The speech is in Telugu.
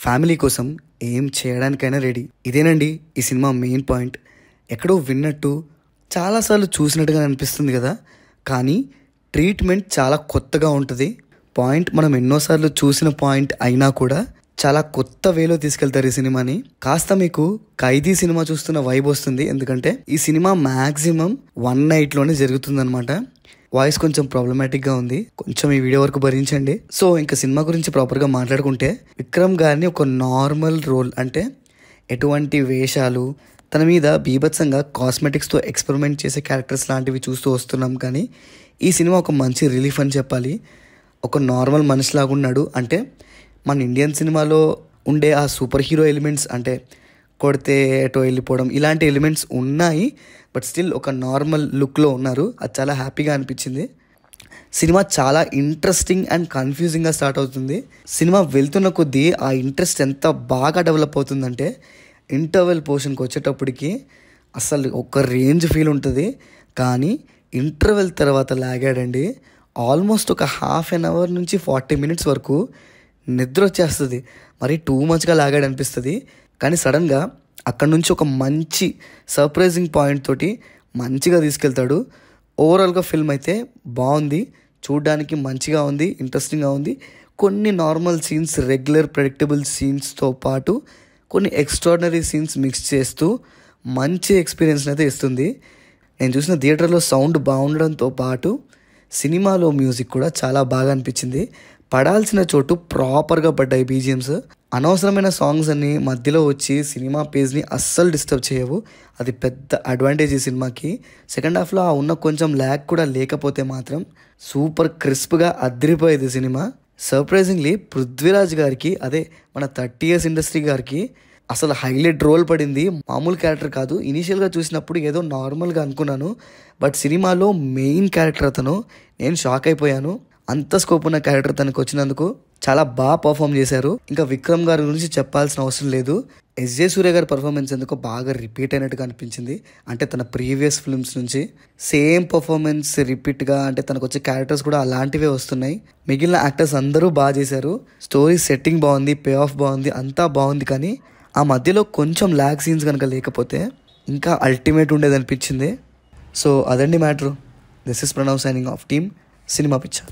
ఫ్యామిలీ కోసం ఏం చేయడానికైనా రెడీ. ఇదేనండి ఈ సినిమా మెయిన్ పాయింట్. ఎక్కడో విన్నట్టు చాలాసార్లు చూసినట్టుగా అనిపిస్తుంది కదా, కానీ ట్రీట్మెంట్ చాలా కొత్తగా ఉంటుంది. పాయింట్ మనం ఎన్నోసార్లు చూసిన పాయింట్ అయినా కూడా చాలా కొత్త వేలో తీసుకెళ్తారు ఈ సినిమాని. కాస్త మీకు ఖైదీ సినిమా చూస్తున్న వైబ్ వస్తుంది, ఎందుకంటే ఈ సినిమా మ్యాక్సిమం 1 నైట్లోనే జరుగుతుంది అనమాట. వాయిస్ కొంచెం ప్రాబ్లమాటిక్గా ఉంది, కొంచెం ఈ వీడియో వరకు భరించండి. సో ఇంకా సినిమా గురించి ప్రాపర్గా మాట్లాడుకుంటే, విక్రమ్ గారిని ఒక నార్మల్ రోల్ అంటే ఎటువంటి వేషాలు, తన మీద బీభత్సంగా కాస్మెటిక్స్తో ఎక్స్పెరిమెంట్ చేసే క్యారెక్టర్స్ లాంటివి చూస్తూ వస్తున్నాం. కానీ ఈ సినిమా ఒక మంచి రిలీఫ్ అని చెప్పాలి. ఒక నార్మల్ మనిషిలాగా ఉన్నాడు. అంటే మన ఇండియన్ సినిమాలో ఉండే ఆ సూపర్ హీరో ఎలిమెంట్స్, అంటే కొడితే ఎటో వెళ్ళిపోవడం, ఇలాంటి ఎలిమెంట్స్ ఉన్నాయి. బట్ స్టిల్ ఒక నార్మల్ లుక్లో ఉన్నారు. అది చాలా హ్యాపీగా అనిపించింది. సినిమా చాలా ఇంట్రెస్టింగ్ అండ్ కన్ఫ్యూజింగ్గా స్టార్ట్ అవుతుంది. సినిమా వెళ్తున్న కొద్దీ ఆ ఇంట్రెస్ట్ ఎంత బాగా డెవలప్ అవుతుందంటే, ఇంటర్వెల్ పోర్షన్కి వచ్చేటప్పటికి అసలు ఒక రేంజ్ ఫీల్ ఉంటుంది. కానీ ఇంటర్వెల్ తర్వాత లాగాడండి. ఆల్మోస్ట్ ఒక హాఫ్ అన్ అవర్ నుంచి 40 మినిట్స్ వరకు నిద్ర వచ్చేస్తుంది. మరి టూ మచ్గా లాగాడు అనిపిస్తుంది. కానీ సడన్గా అక్కడ నుంచి ఒక మంచి సర్ప్రైజింగ్ పాయింట్ తోటి మంచిగా తీసుకెళ్తాడు. ఓవరాల్గా ఫిల్మ్ అయితే బాగుంది, చూడడానికి మంచిగా ఉంది, ఇంట్రెస్టింగ్గా ఉంది. కొన్ని నార్మల్ సీన్స్, రెగ్యులర్ ప్రెడిక్టబుల్ సీన్స్తో పాటు కొన్ని ఎక్స్ట్రాడినరీ సీన్స్ మిక్స్ చేస్తూ మంచి ఎక్స్పీరియన్స్ అయితే ఇస్తుంది. నేను చూసిన థియేటర్లో సౌండ్ బాగుండడంతో పాటు సినిమాలో మ్యూజిక్ కూడా చాలా బాగా అనిపించింది. పడాల్సిన చోటు ప్రాపర్గా పడ్డాయి బీజిఎమ్స్. అనవసరమైన సాంగ్స్ అన్ని మధ్యలో వచ్చి సినిమా పేజ్ని అస్సలు డిస్టర్బ్ చేయవు. అది పెద్ద అడ్వాంటేజ్ ఈ సినిమాకి. సెకండ్ హాఫ్లో ఆ ఉన్న కొంచెం ల్యాగ్ కూడా లేకపోతే మాత్రం సూపర్ క్రిస్ప్గా అదిరిపోయేది సినిమా. సర్ప్రైజింగ్లీ పృథ్వీరాజ్ గారికి, అదే మన 30 years ఇండస్ట్రీ గారికి అసలు హైలైట్ రోల్ పడింది. మామూలు క్యారెక్టర్ కాదు. ఇనీషియల్గా చూసినప్పుడు ఏదో నార్మల్గా అనుకున్నాను, బట్ సినిమాలో మెయిన్ క్యారెక్టర్ అతను. నేను షాక్ అయిపోయాను. అంత స్కోప్ ఉన్న క్యారెక్టర్ తనకు వచ్చినందుకు చాలా బాగా పర్ఫామ్ చేశారు. ఇంకా విక్రమ్ గారి గురించి చెప్పాల్సిన అవసరం లేదు. ఎస్జే సూర్య గారి పర్ఫార్మెన్స్ ఎందుకో బాగా రిపీట్ అయినట్టుగా అనిపించింది. అంటే తన ప్రీవియస్ ఫిల్మ్స్ నుంచి సేమ్ పర్ఫార్మెన్స్ రిపీట్గా, అంటే తనకు వచ్చే క్యారెక్టర్స్ కూడా అలాంటివే వస్తున్నాయి. మిగిలిన యాక్టర్స్ అందరూ బాగా చేశారు. స్టోరీ సెట్టింగ్ బాగుంది, పే ఆఫ్ బాగుంది, అంతా బాగుంది. కానీ ఆ మధ్యలో కొంచెం ల్యాగ్ సీన్స్ కనుక లేకపోతే ఇంకా అల్టిమేట్ ఉండేది అనిపించింది. సో అదండి matter. This is Pranav signing off team cinema picture.